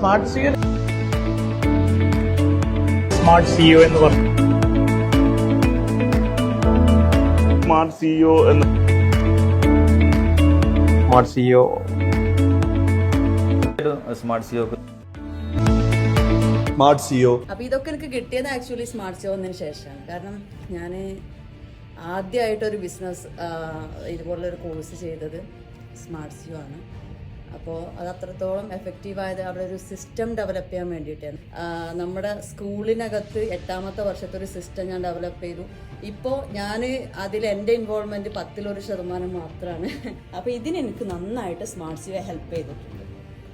Smart CEO എന്ന് പറഞ്ഞു. Smart CEO എന്ന് സ്മാർട്ട് സിഇഒ സ്മാർട്ട് സിഇഒ. അപ്പോൾ ഇതൊക്കെ എനിക്ക് കിട്ടിയത് ആക്ച്വലി സ്മാർട്ട് സിഇഒ വന്നതിന് ശേഷമാണ്. കാരണം ഞാൻ ആദ്യമായിട്ടൊരു ബിസിനസ് ഇതുപോലുള്ളൊരു കോഴ്സ് ചെയ്തത് സ്മാർട്ട് സിഇഒ ആണ്. അപ്പോൾ അത് അത്രത്തോളം എഫക്റ്റീവായത് അവിടെ ഒരു സിസ്റ്റം ഡെവലപ്പ് ചെയ്യാൻ വേണ്ടിയിട്ടാണ്. നമ്മുടെ സ്കൂളിനകത്ത് 8ാമത്തെ വർഷത്തെ ഒരു സിസ്റ്റം ഞാൻ ഡെവലപ്പ് ചെയ്തു. ഇപ്പോൾ ഞാൻ അതിൽ എൻ്റെ ഇൻവോൾവ്മെൻറ്റ് 10% മാത്രമാണ്. അപ്പോൾ ഇതിനെനിക്ക് നന്നായിട്ട് സ്മാർട്ട് സിഇഒ ഹെൽപ്പ് ചെയ്തിട്ടുണ്ട്.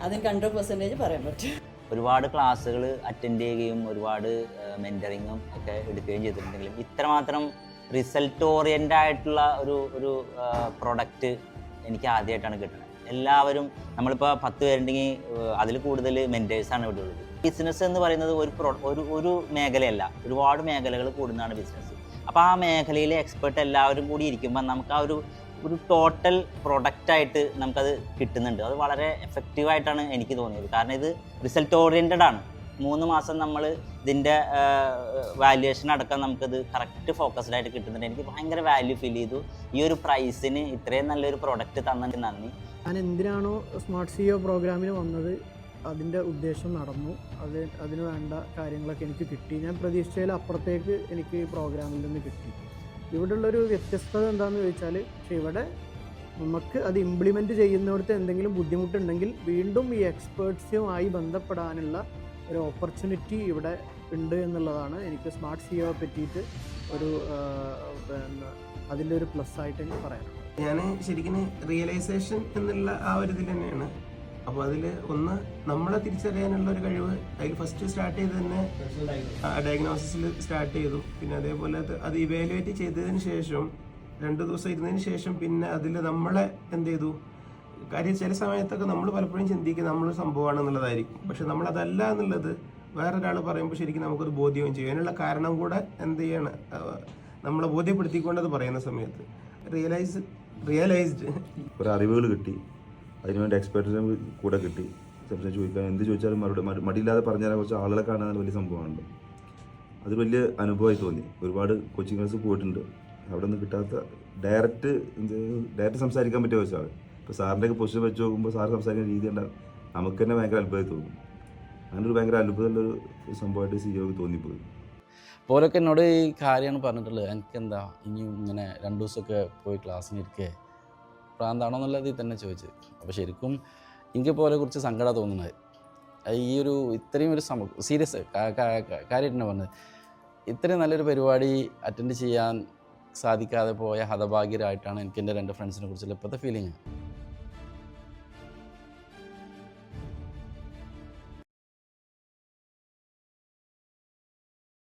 അതിന് 100% പറയാൻ പറ്റും. ഒരുപാട് ക്ലാസ്സുകൾ അറ്റൻഡ് ചെയ്യുകയും ഒരുപാട് മെൻറ്ററിങ്ങും ഒക്കെ എടുക്കുകയും ചെയ്തിട്ടുണ്ടെങ്കിലും ഇത്രമാത്രം റിസൾട്ട് ഓറിയൻ്റ് ആയിട്ടുള്ള ഒരു പ്രൊഡക്റ്റ് എനിക്ക് ആദ്യമായിട്ടാണ് കിട്ടുന്നത്. എല്ലാവരും നമ്മളിപ്പോൾ 10 പേരുണ്ടെങ്കിൽ അതിൽ കൂടുതൽ മെൻറ്റേഴ്സാണ് ഇവിടെ ഉള്ളത്. ബിസിനസ് എന്ന് പറയുന്നത് ഒരു മേഖലയല്ല, ഒരുപാട് മേഖലകൾ കൂടുന്നതാണ് ബിസിനസ്. അപ്പോൾ ആ മേഖലയിലെ എക്സ്പെർട്ട് എല്ലാവരും കൂടി ഇരിക്കുമ്പോൾ നമുക്ക് ആ ഒരു ടോട്ടൽ പ്രൊഡക്റ്റായിട്ട് നമുക്കത് കിട്ടുന്നുണ്ട്. അത് വളരെ എഫക്റ്റീവായിട്ടാണ് എനിക്ക് തോന്നിയത്. കാരണം ഇത് റിസൾട്ട് ഓറിയൻറ്റഡ് ആണ്. 3 മാസം നമ്മൾ ഇതിൻ്റെ വാല്യുവേഷൻ അടക്കം നമുക്കത് കറക്റ്റ് ഫോക്കസ്ഡ് ആയിട്ട് കിട്ടുന്നുണ്ട്. എനിക്ക് ഭയങ്കര വാല്യൂ ഫീൽ ചെയ്തു. ഈ ഒരു പ്രൈസിന് ഇത്രയും നല്ലൊരു പ്രൊഡക്റ്റ് തന്നതിന് നന്ദി. ഞാൻ എന്തിനാണോ സ്മാർട്ട് സിഇഒ പ്രോഗ്രാമിന് വന്നത് അതിൻ്റെ ഉദ്ദേശം നടന്നു. അതിന് വേണ്ട കാര്യങ്ങളൊക്കെ എനിക്ക് കിട്ടി. ഞാൻ പ്രതീക്ഷിച്ചതിൽ അപ്പുറത്തേക്ക് എനിക്ക് ഈ പ്രോഗ്രാമിൽ നിന്ന് കിട്ടി. ഇവിടെയുള്ളൊരു വ്യത്യസ്തത എന്താണെന്ന് ചോദിച്ചാൽ, പക്ഷേ ഇവിടെ നമുക്ക് അത് ഇംപ്ലിമെൻറ്റ് ചെയ്യുന്നിടത്ത് എന്തെങ്കിലും ബുദ്ധിമുട്ടുണ്ടെങ്കിൽ വീണ്ടും ഈ എക്സ്പേർട്സുമായി ബന്ധപ്പെടാനുള്ള ഒരു ഓപ്പർച്യൂണിറ്റി ഇവിടെ ഉണ്ട് എന്നുള്ളതാണ് എനിക്ക് സ്മാർട്ട് സിഇഒ പറ്റിയിട്ട് ഒരു അതിൻ്റെ ഒരു പ്ലസ് ആയിട്ട് എനിക്ക് പറയാനുള്ളത്. ഞാൻ ശരിക്കും റിയലൈസേഷൻ എന്നുള്ള ആ ഒരു ഇതിൽ തന്നെയാണ്. അപ്പോൾ അതിൽ ഒന്ന് നമ്മളെ തിരിച്ചറിയാനുള്ള ഒരു കഴിവ് അതിൽ ഫസ്റ്റ് സ്റ്റാർട്ട് ചെയ്ത് തന്നെ ഡയഗ്നോസിസിൽ സ്റ്റാർട്ട് ചെയ്തു. പിന്നെ അതേപോലെ അത് ഇവാലുവേറ്റ് ചെയ്തതിന് ശേഷം 2 ദിവസം ഇരുന്നതിന് ശേഷം പിന്നെ അതിൽ നമ്മളെ എന്ത് ചെയ്തു കാര്യം ചില സമയത്തൊക്കെ നമ്മൾ പലപ്പോഴും ചിന്തിക്കുക നമ്മളൊരു സംഭവമാണെന്നുള്ളതായിരിക്കും. പക്ഷെ നമ്മളതല്ല എന്നുള്ളത് വേറൊരാൾ പറയുമ്പോൾ ശരിക്കും നമുക്കത് ബോധ്യവും ചെയ്യും. അതിനുള്ള കാരണം കൂടെ എന്ത് ചെയ്യാണ് നമ്മളെ ബോധ്യപ്പെടുത്തിക്കൊണ്ടത് പറയുന്ന സമയത്ത് റിയലൈസ്ഡ് കുറേ അറിവുകൾ കിട്ടി. അതിനുവേണ്ടി എക്സ്പെർട്ടിനെ കൂടെ കിട്ടി. സംശയം ചോദിക്കാൻ എന്ത് ചോദിച്ചാലും മടിയില്ലാതെ പറഞ്ഞാൽ കുറച്ച് ആളുകളെ കാണാൻ വലിയ സംഭവമാണല്ലോ. അത് വലിയ അനുഭവമായി തോന്നി. ഒരുപാട് കോച്ചിങ് ക്ലാസ് പോയിട്ടുണ്ട്. അവിടെ നിന്ന് കിട്ടാത്ത ഡയറക്റ്റ് സംസാരിക്കാൻ പറ്റിയ വെച്ചാൽ ഇപ്പോൾ സാറിൻ്റെയൊക്കെ പൊസിഷൻ വെച്ച് നോക്കുമ്പോൾ സാറ് സംസാരിക്കുന്ന രീതി ഉണ്ടാകും നമുക്ക് തന്നെ ഭയങ്കര അത്ഭുതമായി തോന്നും. അങ്ങനെ ഒരു ഭയങ്കര അത്ഭുതമുള്ളൊരു സംഭവമായിട്ട് സിഇഒക്ക് തോന്നിപ്പോയി. പോലൊക്കെ എന്നോട് ഈ കാര്യമാണ് പറഞ്ഞിട്ടുള്ളത്. എനിക്കെന്താ ഇനിയും ഇങ്ങനെ 2 ദിവസമൊക്കെ പോയി ക്ലാസ്സിനിരിക്കേ പ്രാന്താണോ എന്നുള്ളത് തന്നെ ചോദിച്ചത്. അപ്പോൾ ശരിക്കും എനിക്ക് പോലെ കുറിച്ച് സങ്കടം തോന്നുന്നത് ഈ ഒരു ഇത്രയും ഒരു സീരിയസ് കാര്യമായിട്ടാണ് പറഞ്ഞത്. ഇത്രയും നല്ലൊരു പരിപാടി അറ്റൻഡ് ചെയ്യാൻ സാധിക്കാതെ പോയ ഹതഭാഗ്യരായിട്ടാണ് എനിക്ക് എൻ്റെ 2 ഫ്രണ്ട്സിനെ കുറിച്ചുള്ള ഇപ്പോഴത്തെ ഫീലിംഗ്.